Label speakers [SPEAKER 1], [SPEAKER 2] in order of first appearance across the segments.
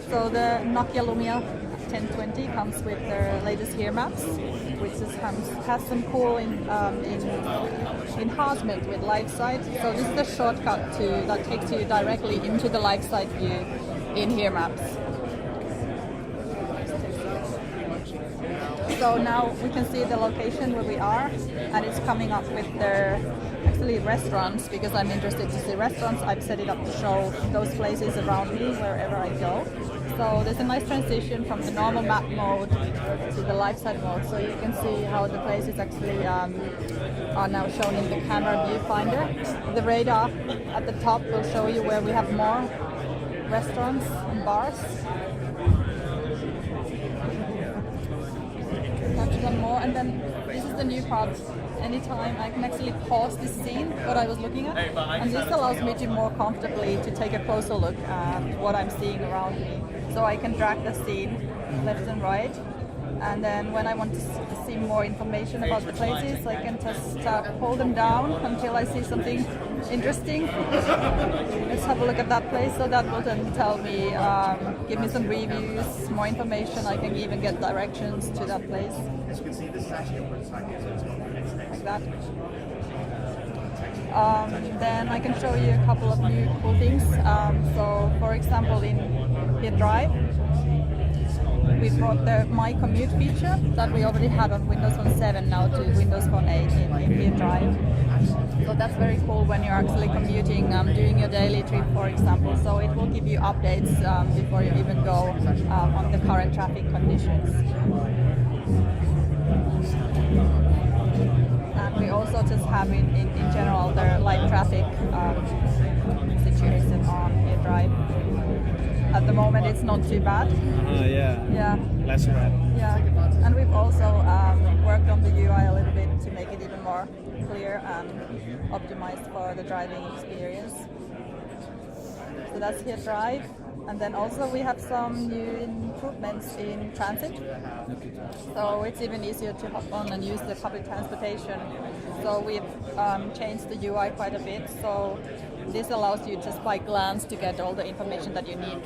[SPEAKER 1] So the Nokia Lumia 1020 comes with their latest Here maps, which has some cool enhancement with live site. So this is the shortcut that takes you directly into the live site view in Here maps. So now we can see the location where we are, and it's coming up with their actually restaurants, because I'm interested to see restaurants. I've set it up to show those places around me wherever I go. So there's a nice transition from the normal map mode to the live site mode. So you can see how the places actually are now shown in the camera viewfinder. The radar at the top will show you where we have more restaurants and bars. Touch one more, and then this is the new part. Anytime I can actually pause this scene, what I was looking at, and this allows me to more comfortably to take a closer look at what I'm seeing around me. So I can drag the scene left and right, and then when I want to see more information about the places, I can just pull them down until I see something interesting. Let's have a look at that place. So that will then tell me, give me some reviews, more information. I can even get directions to that place. Like that. Then I can show you a couple of new cool things. So for example, in Here Drive, we brought the My Commute feature that we already had on Windows Phone 7 now to Windows Phone 8 in Here Drive. So that's very cool when you're actually commuting, doing your daily trip, for example. So it will give you updates before you even go on the current traffic conditions. And we also just have in general the live traffic situation on Here Drive. At the moment it's not too bad. Yeah.
[SPEAKER 2] Less red.
[SPEAKER 1] Yeah. And we've also worked on the UI a little bit to make it even more clear and optimized for the driving experience. So that's Here Drive. And then also we have some new improvements in transit. So it's even easier to hop on and use the public transportation. So we've changed the UI quite a bit. So this allows you just by glance to get all the information that you need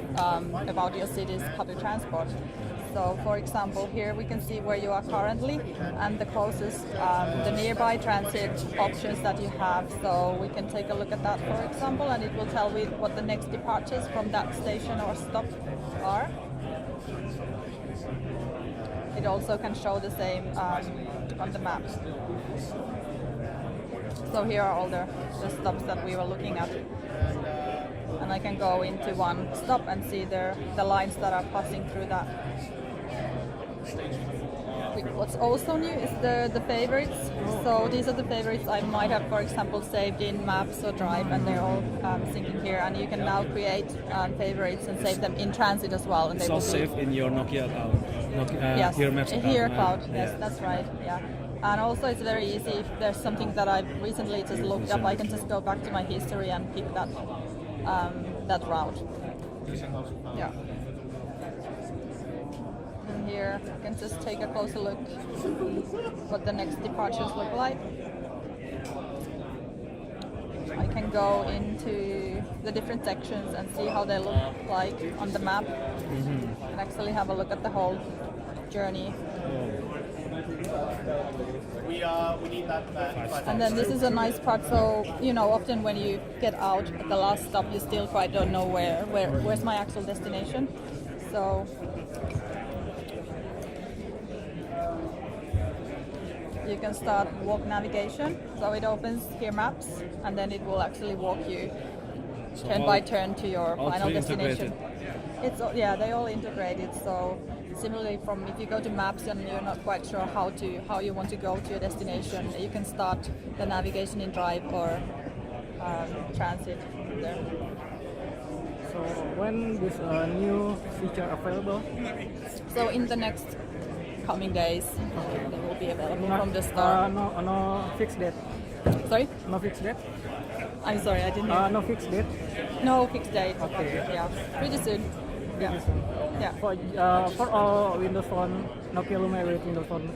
[SPEAKER 1] about your city's public transport. So for example, here we can see where you are currently and the closest, the nearby transit options that you have. So we can take a look at that, for example, and it will tell me what the next departures from that station or stop are. It also can show the same on the map. So here are all the stops that we were looking at. And I can go into one stop and see the lines that are passing through that. What's also new is the favorites. So these are the favorites I might have, for example, saved in Maps or Drive, and they're all syncing here. And you can now create favorites and save them in transit as well. And
[SPEAKER 2] It's all saved in your Nokia account.
[SPEAKER 1] Yes,
[SPEAKER 2] Here Maps account.
[SPEAKER 1] Here Cloud. Yes, that's right. Yeah. And also it's very easy. If there's something that I've recently just looked up, I can just go back to my history and pick that route. Yeah. And here you can just take a closer look what the next departures look like. I can go into the different sections and see how they look like on the map. And actually have a look at the whole journey.
[SPEAKER 3] We need that.
[SPEAKER 1] And then this is a nice part. So often when you get out at the last stop, you still quite don't know where's my actual destination. So you can start walk navigation. So it opens Here Maps, and then it will actually walk you turn by turn to your final destination. They all integrated. So similarly, from if you go to Maps and you're not quite sure how you want to go to your destination, you can start the navigation in Drive or Transit there.
[SPEAKER 4] So when this new feature available?
[SPEAKER 1] So in the next coming days, they will be available from the start.
[SPEAKER 4] No fixed date.
[SPEAKER 1] Sorry?
[SPEAKER 4] No fixed date.
[SPEAKER 1] I'm sorry, I didn't hear.
[SPEAKER 4] No fixed date.
[SPEAKER 1] No fixed date.
[SPEAKER 4] Okay.
[SPEAKER 1] Yeah, pretty soon. Yeah. Yeah.
[SPEAKER 4] For all Windows Phone, Nokia Lumia with Windows Phone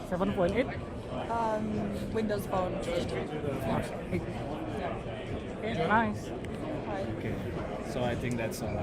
[SPEAKER 4] 7.8.
[SPEAKER 1] Windows Phone 8. Yeah.
[SPEAKER 4] Okay, nice.
[SPEAKER 1] Right.
[SPEAKER 2] Okay, so I think that's all.